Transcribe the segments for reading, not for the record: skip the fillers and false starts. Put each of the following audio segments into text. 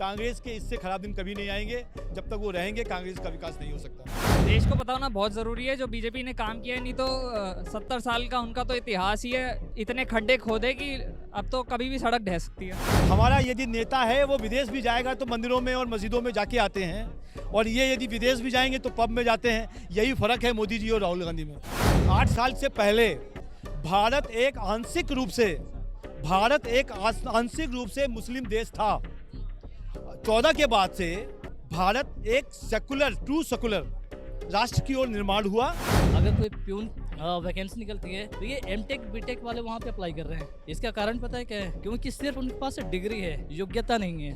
कांग्रेस के इससे खराब दिन कभी नहीं आएंगे। जब तक वो रहेंगे कांग्रेस का विकास नहीं हो सकता। देश को पता होना बहुत ज़रूरी है जो बीजेपी ने काम किया है, नहीं तो 70 साल का उनका तो इतिहास ही है। इतने खड्डे खोदे कि अब तो कभी भी सड़क ढह सकती है। हमारा यदि नेता है वो विदेश भी जाएगा तो मंदिरों में और मस्जिदों में जाके आते हैं, और ये यदि विदेश भी जाएंगे तो पब में जाते हैं। यही फर्क है मोदी जी और राहुल गांधी में। 8 साल से पहले भारत एक आंशिक रूप से मुस्लिम देश था। 14 के बाद से भारत एक ट्रू सेकुलर राष्ट्र की ओर निर्माण हुआ। अगर कोई प्यून वैकेंसी निकलती है तो ये एमटेक बीटेक वाले वहाँ पे अप्लाई कर रहे हैं। इसका कारण पता है क्या है? क्योंकि सिर्फ उनके पास डिग्री है, योग्यता नहीं है।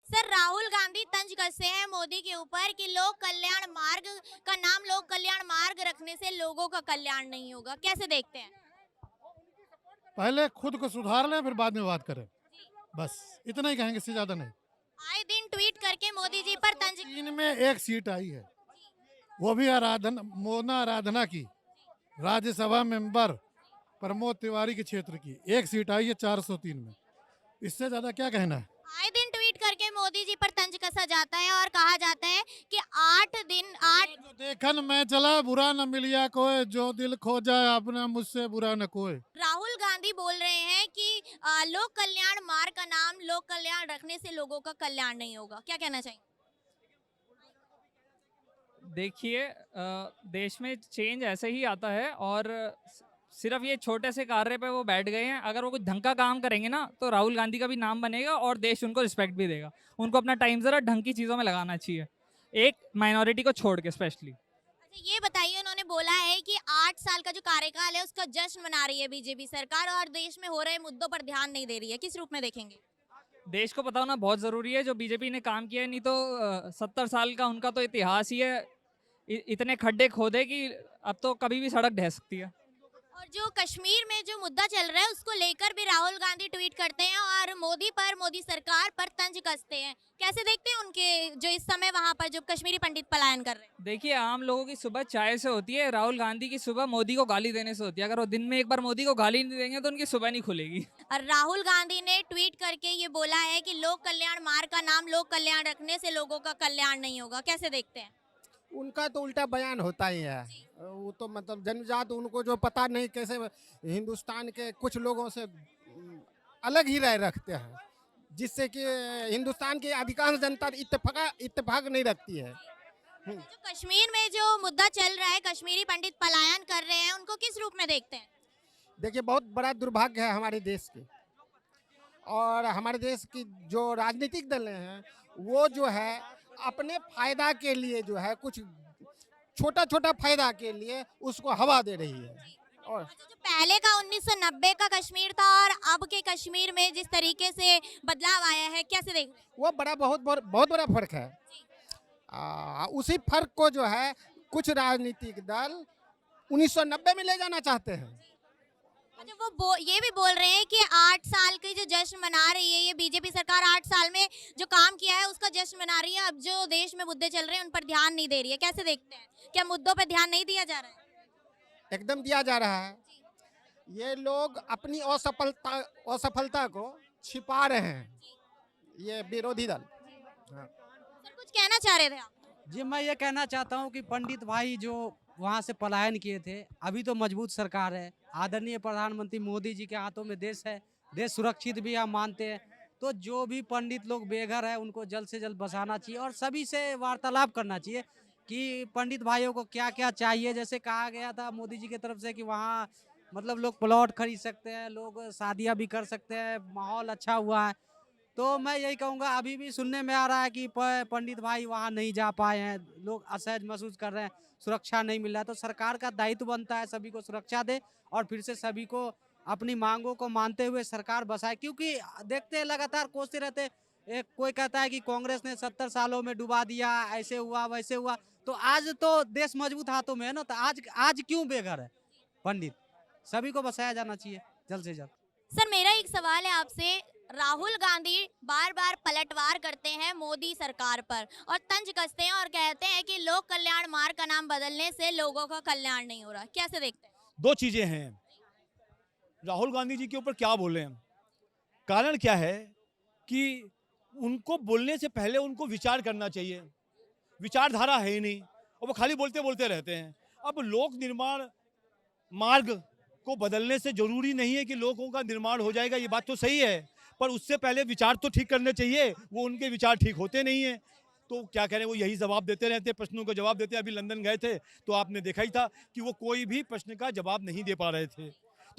सर, राहुल गांधी तंज कसते हैं मोदी के ऊपर कि लोक कल्याण मार्ग का नाम लोक कल्याण मार्ग रखने से लोगों का कल्याण नहीं होगा। कैसे देखते हैं? पहले खुद को सुधार लें, फिर बाद में बात करें। बस इतना ही कहेंगे, इससे ज्यादा नहीं। आए दिन ट्वीट करके मोदी जी पर तंज। चीन में एक सीट आई है, वो भी मोना आराधना की, राज्यसभा मेंबर प्रमोद तिवारी के क्षेत्र की एक सीट आई है 403 में। इससे ज्यादा क्या कहना है? आए दिन ट्वीट करके मोदी जी पर तंज कसा जाता है और कहा जाता है कि 8 जो देखन मैं चला बुरा न मिलिया कोई, जो दिल खोजा अपना मुझसे बुरा न कोई। राहुल गांधी बोल रहे हैं कि लोक कल्याण मार्ग का नाम लोक कल्याण रखने से लोगों का कल्याण नहीं होगा। क्या कहना चाहिए? देखिए, देश में चेंज ऐसे ही आता है और सिर्फ ये छोटे से कार्य पे वो बैठ गए हैं। अगर वो कुछ ढंग का काम करेंगे ना तो राहुल गांधी का भी नाम बनेगा और देश उनको रिस्पेक्ट भी देगा। उनको अपना टाइम ज़रा ढंग की चीज़ों में लगाना चाहिए, एक माइनॉरिटी को छोड़ के स्पेशली। अच्छा, ये बताइए, उन्होंने बोला है कि 8 साल का जो कार्यकाल है उसका जश्न मना रही है बीजेपी सरकार और देश में हो रहे मुद्दों पर ध्यान नहीं दे रही है। किस रूप में देखेंगे? देश को पता होना बहुत ज़रूरी है जो बीजेपी ने काम किया है, नहीं तो 70 साल का उनका तो इतिहास ही है। इतने खड्डे खोदे कि अब तो कभी भी सड़क ढह सकती है। और जो कश्मीर में जो मुद्दा चल रहा है उसको लेकर भी राहुल गांधी ट्वीट करते हैं और मोदी सरकार पर तंज कसते हैं। कैसे देखते हैं उनके जो इस समय वहां पर जो कश्मीरी पंडित पलायन कर रहे हैं? देखिए, आम लोगों की सुबह चाय से होती है, राहुल गांधी की सुबह मोदी को गाली देने से होती है। अगर वो दिन में एक बार मोदी को गाली नहीं देंगे तो उनकी सुबह नहीं खुलेगी। और राहुल गांधी ने ट्वीट करके ये बोला है कि लोक कल्याण मार्ग का नाम लोक कल्याण रखने से लोगों का कल्याण नहीं होगा। कैसे देखते हैं? उनका तो उल्टा बयान होता ही है। वो तो मतलब जन्मजात उनको जो पता नहीं कैसे हिंदुस्तान के कुछ लोगों से अलग ही राय रखते हैं, जिससे कि हिंदुस्तान की अधिकांश जनता इत्तेफाक नहीं रखती है। जो कश्मीर में जो मुद्दा चल रहा है, कश्मीरी पंडित पलायन कर रहे हैं, उनको किस रूप में देखते हैं? देखिए, बहुत बड़ा दुर्भाग्य है हमारे देश के, और हमारे देश की जो राजनीतिक दल हैं वो जो है अपने फायदा के लिए जो है कुछ छोटा छोटा फायदा के लिए उसको हवा दे रही है। और जो पहले का 1990 का कश्मीर था और अब के कश्मीर में जिस तरीके से बदलाव आया है, कैसे देख रहे हैं? वो बहुत बड़ा फर्क है। उसी फर्क को जो है कुछ राजनीतिक दल 1990 में ले जाना चाहते हैं। अच्छा, वो ये भी बोल रहे हैं कि 8 साल की जो जश्न मना रही है ये बीजेपी सरकार, 8 साल में जो काम किया है उसका जश्न मना रही है। अब जो देश में मुद्दे चल रहे हैं उन पर ध्यान नहीं दे रही है। कैसे देखते हैं? क्या मुद्दों पर ध्यान नहीं दिया जा रहा है? एकदम दिया जा रहा है। ये लोग अपनी असफलता को छिपा रहे हैं, ये विरोधी दल। हाँ। सर, कुछ कहना चाह रहे थे आप? जी, मैं ये कहना चाहता हूँ कि पंडित भाई जो वहाँ से पलायन किए थे, अभी तो मजबूत सरकार है, आदरणीय प्रधानमंत्री मोदी जी के हाथों में देश है, देश सुरक्षित भी हम मानते हैं। तो जो भी पंडित लोग बेघर है उनको जल्द से जल्द बसाना चाहिए और सभी से वार्तालाप करना चाहिए कि पंडित भाइयों को क्या क्या चाहिए। जैसे कहा गया था मोदी जी की तरफ से कि वहाँ मतलब लोग प्लॉट खरीद सकते हैं, लोग शादियाँ भी कर सकते हैं, माहौल अच्छा हुआ है। तो मैं यही कहूँगा, अभी भी सुनने में आ रहा है कि पंडित भाई वहाँ नहीं जा पाए हैं, लोग असहज महसूस कर रहे हैं, सुरक्षा नहीं मिल रहा है। तो सरकार का दायित्व बनता है सभी को सुरक्षा दे और फिर से सभी को अपनी मांगों को मानते हुए सरकार बसाए। क्योंकि देखते हैं लगातार कोसते रहते, एक कोई कहता है कि कांग्रेस ने 70 सालों में डुबा दिया, ऐसे हुआ वैसे हुआ। तो आज तो देश मजबूत हाथों में है ना, तो आज क्यों बेघर है पंडित? सभी को बसाया जाना चाहिए जल्द से जल्द। सर, मेरा एक सवाल है आपसे। राहुल गांधी बार बार पलटवार करते हैं मोदी सरकार पर और तंज कसते हैं और कहते हैं कि लोक कल्याण मार्ग का नाम बदलने से लोगों का कल्याण नहीं हो रहा। कैसे देखते हैं? दो चीजें हैं, राहुल गांधी जी के ऊपर क्या बोले हैं। कारण क्या है कि उनको बोलने से पहले उनको विचार करना चाहिए, विचारधारा है ही नहीं और वो खाली बोलते बोलते रहते हैं। अब लोक निर्माण मार्ग को बदलने से जरूरी नहीं है कि लोगों का निर्माण हो जाएगा, ये बात तो सही है, पर उससे पहले विचार तो ठीक करने चाहिए। वो उनके विचार ठीक होते नहीं है तो क्या करें, वो यही जवाब देते रहते, प्रश्नों का जवाब देते। अभी लंदन गए थे तो आपने देखा ही था कि वो कोई भी प्रश्न का जवाब नहीं दे पा रहे थे,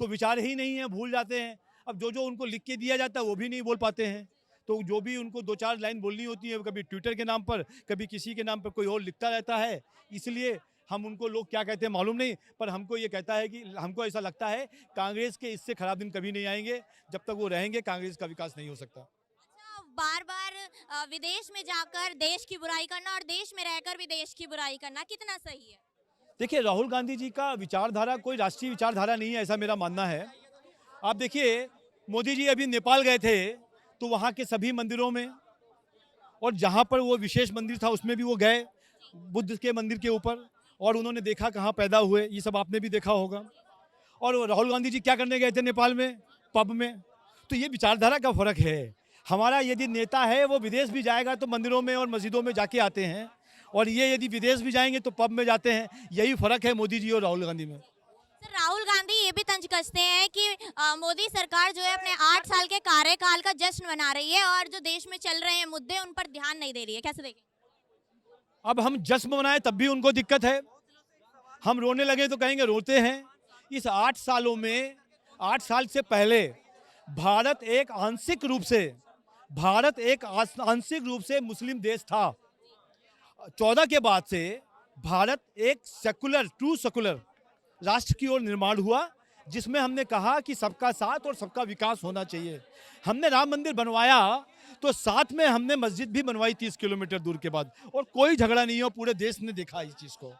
तो विचार ही नहीं है, भूल जाते हैं। अब जो जो उनको लिख के दिया जाता है वो भी नहीं बोल पाते हैं, तो जो भी उनको दो चार लाइन बोलनी होती है, कभी ट्विटर के नाम पर, कभी किसी के नाम पर कोई और लिखता रहता है। इसलिए हम उनको लोग क्या कहते हैं मालूम नहीं, पर हमको ये कहता है कि हमको ऐसा लगता है कांग्रेस के इससे खराब दिन कभी नहीं आएंगे। जब तक वो रहेंगे कांग्रेस का विकास नहीं हो सकता। अच्छा, बार बार विदेश में जाकर देश की बुराई करना और देश में रहकर भी देश की बुराई करना कितना सही है? देखिए, राहुल गांधी जी का विचारधारा कोई राष्ट्रीय विचारधारा नहीं है, ऐसा मेरा मानना है। आप देखिए, मोदी जी अभी नेपाल गए थे तो वहाँ के सभी मंदिरों में और जहाँ पर वो विशेष मंदिर था उसमें भी वो गए, बुद्ध के मंदिर के ऊपर, और उन्होंने देखा कहाँ पैदा हुए, ये सब आपने भी देखा होगा। और राहुल गांधी जी क्या करने गए थे नेपाल में? पब में। तो ये विचारधारा का फर्क है। हमारा यदि नेता है वो विदेश भी जाएगा तो मंदिरों में और मस्जिदों में जाके आते हैं, और ये यदि विदेश भी जाएंगे तो पब में जाते हैं। यही फर्क है मोदी जी और राहुल गांधी में। सर, राहुल गांधी ये भी तंज कसते हैं कि मोदी सरकार जो है अपने 8 साल के कार्यकाल का जश्न मना रही है और जो देश में चल रहे हैं मुद्दे उन पर ध्यान नहीं दे रही है। कैसे देखें? अब हम जश्न मनाएं तब भी उनको दिक्कत है, हम रोने लगे तो कहेंगे रोते हैं। इस 8 सालों में, 8 साल से पहले भारत एक आंशिक रूप से मुस्लिम देश था। 14 के बाद से भारत एक ट्रू सेकुलर राष्ट्र की ओर निर्माण हुआ, जिसमें हमने कहा कि सबका साथ और सबका विकास होना चाहिए। हमने राम मंदिर बनवाया तो साथ में हमने मस्जिद भी बनवाई 30 किलोमीटर दूर के बाद, और कोई झगड़ा नहीं हो, पूरे देश ने देखा इस चीज़ को।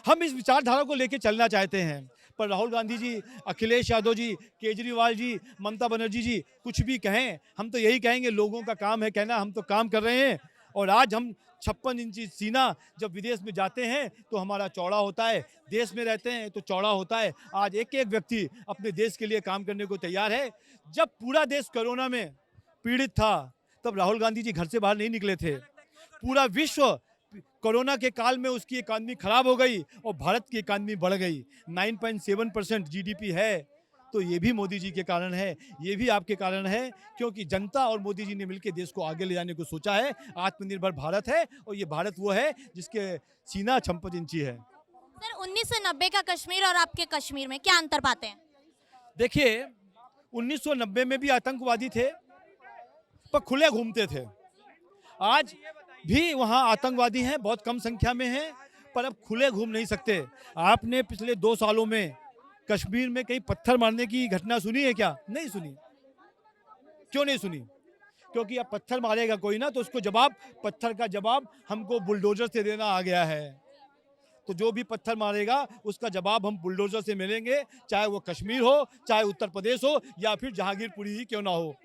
हम इस विचारधारा को लेकर चलना चाहते हैं, पर राहुल गांधी जी, अखिलेश यादव जी, केजरीवाल जी, ममता बनर्जी जी कुछ भी कहें, हम तो यही कहेंगे लोगों का काम है कहना, हम तो काम कर रहे हैं। और आज हम 56 इंची सीना जब विदेश में जाते हैं तो हमारा चौड़ा होता है, देश में रहते हैं तो चौड़ा होता है। आज एक एक व्यक्ति अपने देश के लिए काम करने को तैयार है। जब पूरा देश कोरोना में पीड़ित था तब राहुल गांधी जी घर से बाहर नहीं निकले थे। पूरा विश्व कोरोना के काल में उसकी इकानमी खराब हो गई और भारत की इकानमी बढ़ गई। 9.7% जीडीपी है, तो ये भी मोदी जी के कारण है, ये भी आपके कारण है, क्योंकि जनता और मोदी जी ने मिलकर देश को आगे ले जाने को सोचा है। आत्मनिर्भर भारत है, और ये भारत वो है जिसके सीना 56 इंची है। सर, 1990 का कश्मीर और आपके कश्मीर में क्या अंतर पाते हैं? देखिए, 1990 में भी आतंकवादी थे पर खुले घूमते थे। आज भी वहाँ आतंकवादी हैं, बहुत कम संख्या में हैं, पर अब खुले घूम नहीं सकते। आपने पिछले 2 सालों में कश्मीर में कहीं पत्थर मारने की घटना सुनी है क्या? नहीं सुनी। क्यों नहीं सुनी? क्योंकि अब पत्थर मारेगा कोई ना तो उसको पत्थर का जवाब हमको बुलडोजर से देना आ गया है। तो जो भी पत्थर मारेगा उसका जवाब हम बुलडोजर से मिलेंगे, चाहे वो कश्मीर हो, चाहे उत्तर प्रदेश हो, या फिर जहांगीरपुरी ही क्यों ना हो।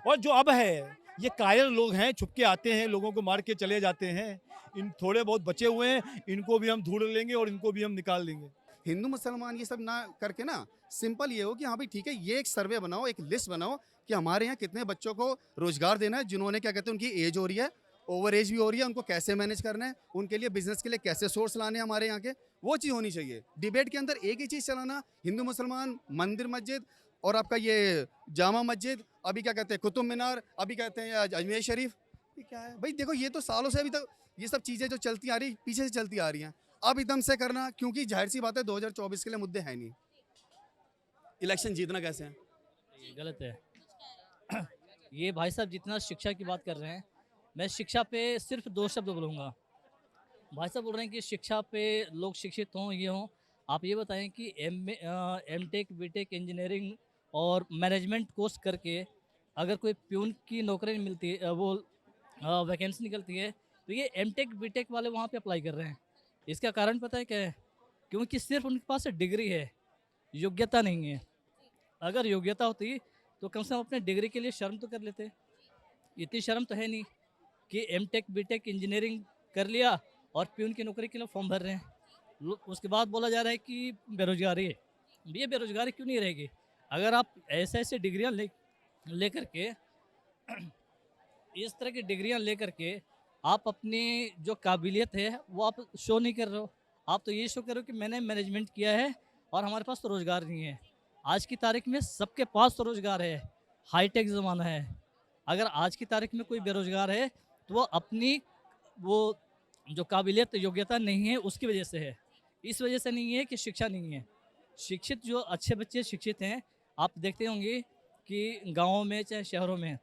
और जो अब है, ये कायर लोग हैं, छुपके आते हैं, लोगों को मार के चले जाते हैं। इन थोड़े बहुत बचे हुए हैं, इनको भी हम ढूंढ लेंगे और इनको भी हम निकाल लेंगे। हिंदू मुसलमान ये सब ना करके ना, सिंपल ये हो कि हाँ भाई ठीक है, ये एक सर्वे बनाओ, एक लिस्ट बनाओ कि हमारे यहाँ कितने बच्चों को रोजगार देना है, जिन्होंने क्या कहते हैं उनकी एज हो रही है, ओवर एज भी हो रही है, उनको कैसे मैनेज करना है, उनके लिए बिजनेस के लिए कैसे सोर्स लाने हैं हमारे यहाँ के, वो चीज़ होनी चाहिए। डिबेट के अंदर एक ही चीज़ चलाना, हिंदू मुसलमान, मंदिर मस्जिद, और आपका ये जामा मस्जिद, अभी क्या कहते हैं कुतुब मीनार, अभी कहते हैं अजमेर शरीफ, ये क्या है भाई? देखो, ये तो सालों से अभी तक ये सब चीज़ें जो चलती आ रही, पीछे से चलती आ रही हैं। अब एकदम से करना, क्योंकि जाहिर सी बात है 2024 के लिए मुद्दे हैं नहीं, इलेक्शन जीतना कैसे है? ये गलत है। ये भाई साहब जितना शिक्षा की बात कर रहे हैं, मैं शिक्षा पे सिर्फ 2 शब्द बोलूँगा। भाई साहब बोल रहे हैं कि शिक्षा पे लोग शिक्षित हों, ये हों। आप ये बताएं कि एमटेक, बीटेक, इंजीनियरिंग और मैनेजमेंट कोर्स करके अगर कोई प्यून की नौकरी मिलती है, वो वैकेंसी निकलती है, तो ये एमटेक, बीटेक वाले वहाँ पे अप्लाई कर रहे हैं। इसका कारण पता है क्या है? क्योंकि सिर्फ उनके पास डिग्री है, योग्यता नहीं है। अगर योग्यता होती तो कम से कम अपने डिग्री के लिए शर्म तो कर लेते। इतनी शर्म तो है नहीं कि एमटेक बीटेक इंजीनियरिंग कर लिया और प्यून की नौकरी के लिए फॉर्म भर रहे हैं। उसके बाद बोला जा रहा है कि बेरोजगारी है। ये बेरोजगारी क्यों नहीं रहेगी अगर आप ऐसे ऐसे डिग्रियाँ ले करके इस तरह की डिग्रियाँ ले करके आप अपनी जो काबिलियत है वो आप शो नहीं कर रहे हो। आप तो ये शो कर रहे हो कि मैंने मैनेजमेंट किया है और हमारे पास तो रोज़गार नहीं है। आज की तारीख में सबके पास तो रोज़गार है, हाईटेक ज़माना है। अगर आज की तारीख में कोई बेरोज़गार है तो वो अपनी वो जो काबिलियत योग्यता नहीं है उसकी वजह से है, इस वजह से नहीं है कि शिक्षा नहीं है। शिक्षित जो अच्छे बच्चे शिक्षित हैं, आप देखते होंगे कि गाँवों में चाहे शहरों में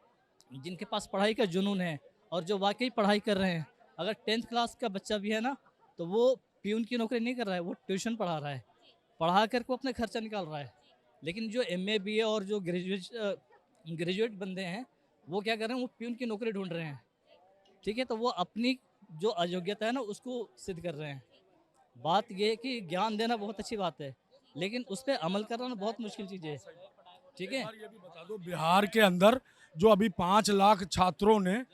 जिनके पास पढ़ाई का जुनून है और जो वाकई पढ़ाई कर रहे हैं, अगर 10th क्लास का बच्चा भी है ना तो वो प्यून की नौकरी नहीं कर रहा है, वो ट्यूशन पढ़ा रहा है, पढ़ा कर वो अपना खर्चा निकाल रहा है। लेकिन जो MA BA और जो ग्रेजुएट बंदे हैं वो क्या कर रहे हैं, वो प्यून की नौकरी ढूंढ रहे हैं। ठीक है, तो वो अपनी जो अयोग्यता है ना उसको सिद्ध कर रहे हैं। बात ये है कि ज्ञान देना बहुत अच्छी बात है, लेकिन उस पर अमल करना बहुत मुश्किल चीज़ है। ठीक है, ये भी बता दो, बिहार के अंदर जो अभी 5 लाख छात्रों ने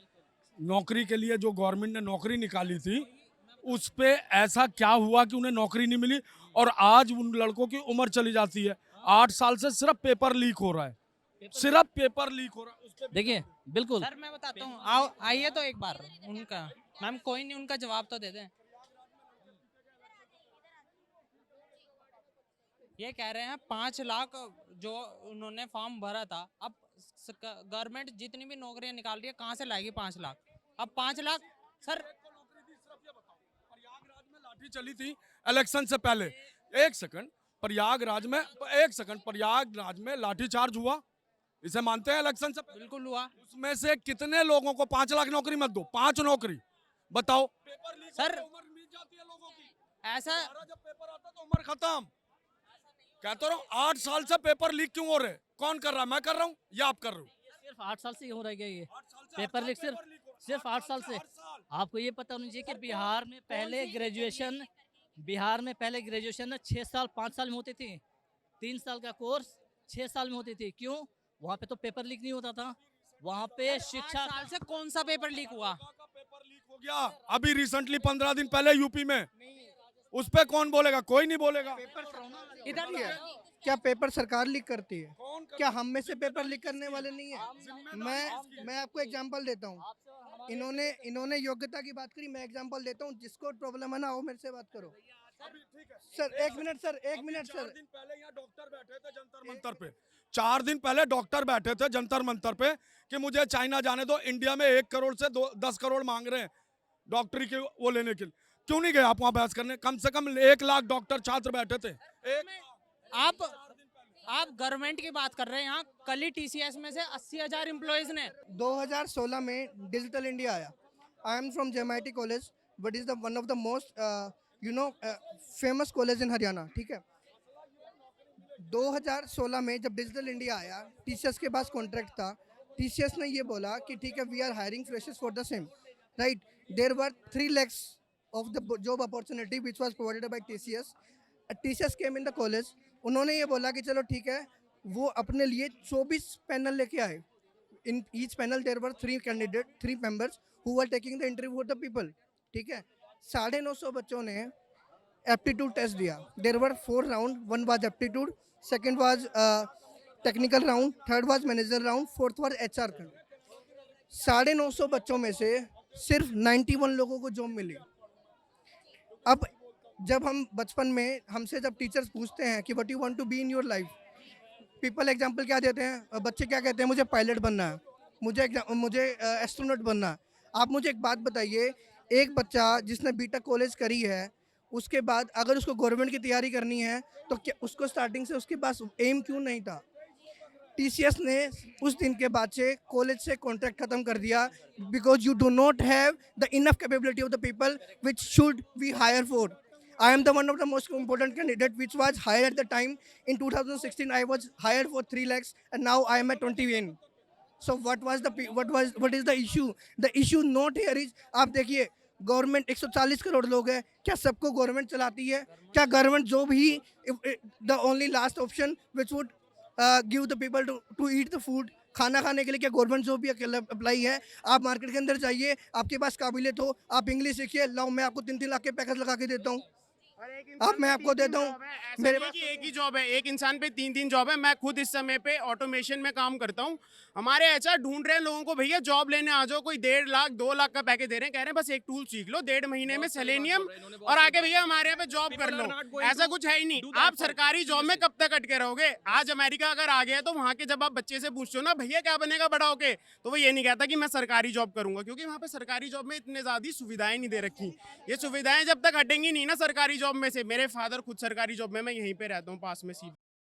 नौकरी के लिए जो गवर्नमेंट ने नौकरी निकाली थी, उस पे ऐसा क्या हुआ कि उन्हें नौकरी नहीं मिली और आज उन लड़कों की उम्र चली जाती है। 8 साल से सिर्फ पेपर लीक हो रहा है, सिर्फ पेपर लीक हो रहा है। उस पे देखिए बिल्कुल सर मैं बताता हूँ, आओ आइए तो एक बार उनका, मैम कोई नहीं, उनका जवाब तो दे दें। ये कह रहे हैं 5 लाख जो उन्होंने फॉर्म भरा था, अब गवर्नमेंट जितनी भी नौकरियां निकाल रही है कहाँ से लाएगी 5 लाख? अब 5 लाख सर प्रयागराज में लाठी चली थी इलेक्शन से पहले। एक सेकंड, प्रयागराज में लाठी चार्ज हुआ, इसे मानते हैं इलेक्शन से पहले? बिल्कुल हुआ। उसमें से कितने लोगों को 5 लाख नौकरी मत दो, 5 नौकरी बताओ। पेपर लीक सर उम्र बीत जाती है लोगों की, ऐसा जब पेपर आता तो उम्र खत्म। कहता रहा हूँ 8 साल से पेपर लीक क्यों हो रहे? कौन कर रहा है? मैं कर रहा हूँ या आप कर रहे हो? सिर्फ 8 साल से हो रह गया ये पेपर लीक, सिर्फ 8 साल से। आपको ये पता होना चाहिए कि बिहार में पहले ग्रेजुएशन 6 साल 5 साल में होती थी, 3 साल का कोर्स 6 साल में होती थी। क्यों? वहाँ पे तो पेपर लीक नहीं होता था, वहाँ पे शिक्षा। 8 साल से कौन सा पेपर लीक हुआ? पेपर लीक हो गया अभी रिसेंटली 15 दिन पहले यूपी में, उस पे कौन बोलेगा? कोई नहीं बोलेगा। इधर ही है क्या? पेपर सरकार लीक करती है क्या? हम में से पेपर लीक करने वाले नहीं है। मैं आपको एग्जांपल देता हूँ। इन्होंने योग्यता की बात करी, मैं एग्जांपल देता हूँ। जिसको प्रॉब्लम है ना वो मेरे से बात करो। Sir 1 minute sir, 1 minute sir. 4 दिन पहले यहाँ डॉक्टर बैठे थे जंतर मंतर पे, 4 दिन पहले डॉक्टर बैठे थे जंतर मंतर पे कि मुझे चाइना जाने दो, इंडिया में 1 करोड़ से 10 करोड़ मांग रहे हैं डॉक्टरी के वो लेने के लिए। क्यों नहीं गए आप वहाँ बहस करने? कम से कम 1 लाख डॉक्टर छात्र बैठे थे। आप गवर्नमेंट की बात कर रहे हैं। यहाँ कल ही TCS में से 80,000 एम्प्लॉयज ने 2016 में डिजिटल इंडिया आया। I am from JMIT college, but is the one of the most famous college in Haryana. ठीक है, 2016 में जब डिजिटल इंडिया आया, TCS के पास कॉन्ट्रैक्ट था। TCS ने ये बोला कि ठीक है, we are hiring freshers for the same, right. There were 3 lakhs of the job opportunity which was provided by TCS. TCS came in the college. उन्होंने ये बोला कि चलो ठीक है, वो अपने लिए 24 पैनल लेके आए। In each panel there were 3 members who were taking the interview for the people. ठीक है, 950 बच्चों ने एप्टीट्यूड टेस्ट दिया। There were 4 rounds. One was aptitude, second was technical round, third was manager round, fourth was HR round. 950 बच्चों में से सिर्फ 91 लोगों को जॉब मिली। अब जब हम बचपन में हमसे जब टीचर्स पूछते हैं कि what you want to be in your life, people example क्या देते हैं? बच्चे क्या कहते हैं? मुझे पायलट बनना है, मुझे एस्ट्रोनॉट बनना है। आप मुझे एक बात बताइए, एक बच्चा जिसने बीटेक कॉलेज करी है, उसके बाद अगर उसको गवर्नमेंट की तैयारी करनी है तो क्या उसको स्टार्टिंग से उसके पास एम क्यों नहीं था? TCS ने उस दिन के बाद से कॉलेज से कॉन्ट्रैक्ट खत्म कर दिया, because you do not have the enough capability of the people which should we hire for. I am the one of the most important candidate which was hired at the time. In 2016 I was hired for 3 lakhs and now I am at 21. So what is the issue? The issue not here is, आप देखिए government 140 crore लोग हैं, क्या सबको government चलाती है? क्या government job ही the only last option which would give the people to eat the food. खाना खाने के लिए क्या गवर्नमेंट जॉब भी अप्लाई है? आप मार्केट के अंदर जाइए, आपके पास काबिलियत हो, आप इंग्लिश सीखिए, लाओ मैं आपको 3-3 लाख के पैकेज लगा के देता हूँ। अब मैं आपको देता हूँ, मेरे पास एक ही जॉब है, एक इंसान पे 3-3 जॉब है। मैं खुद इस समय पे ऑटोमेशन में काम करता हूँ। हमारे एचआर ढूंढ रहे हैं लोगों को, भैया जॉब लेने आ जाओ। कोई 1.5 लाख 2 लाख का पैकेज दे रहे हैं, कह रहे हैं बस एक टूल सीख लो 1.5 महीने में सेलेनियम और आके भैया हमारे यहाँ पे जॉब कर लो। ऐसा कुछ है ही नहीं। आप सरकारी जॉब में कब तक अटके रहोगे? आज अमेरिका अगर आ गया तो वहाँ के जब आप बच्चे से पूछते हो ना भैया क्या बनेगा बड़ा होके, तो वो ये नहीं कहता कि मैं सरकारी जॉब करूंगा, क्योंकि वहाँ पे सरकारी जॉब में इतने ज्यादा सुविधाएं नहीं दे रखी। ये सुविधाएं जब तक हटेंगी नहीं ना सरकारी जॉब में से, मेरे फादर खुद सरकारी जॉब में, मैं यहीं पे रहता हूँ पास में सीट